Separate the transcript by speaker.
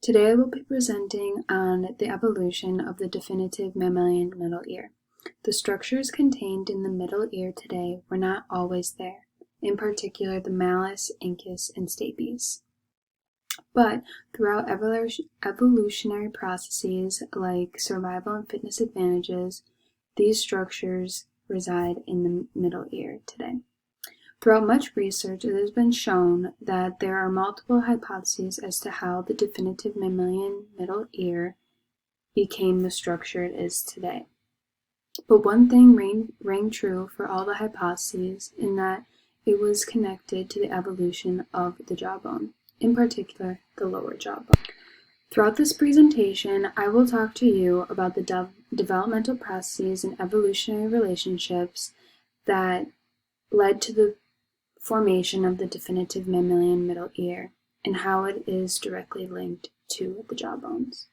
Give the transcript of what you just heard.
Speaker 1: Today I will be presenting on the evolution of the definitive mammalian middle ear. The structures contained in the middle ear today were not always there, in particular the malleus, incus, and stapes. But throughout evolutionary processes like survival and fitness advantages, these structures reside in the middle ear today. Throughout much research, it has been shown that there are multiple hypotheses as to how the definitive mammalian middle ear became the structure it is today. But one thing rang true for all the hypotheses, in that it was connected to the evolution of the jawbone, in particular the lower jawbone. Throughout this presentation, I will talk to you about the developmental processes and evolutionary relationships that led to the formation of the definitive mammalian middle ear and how it is directly linked to the jawbones.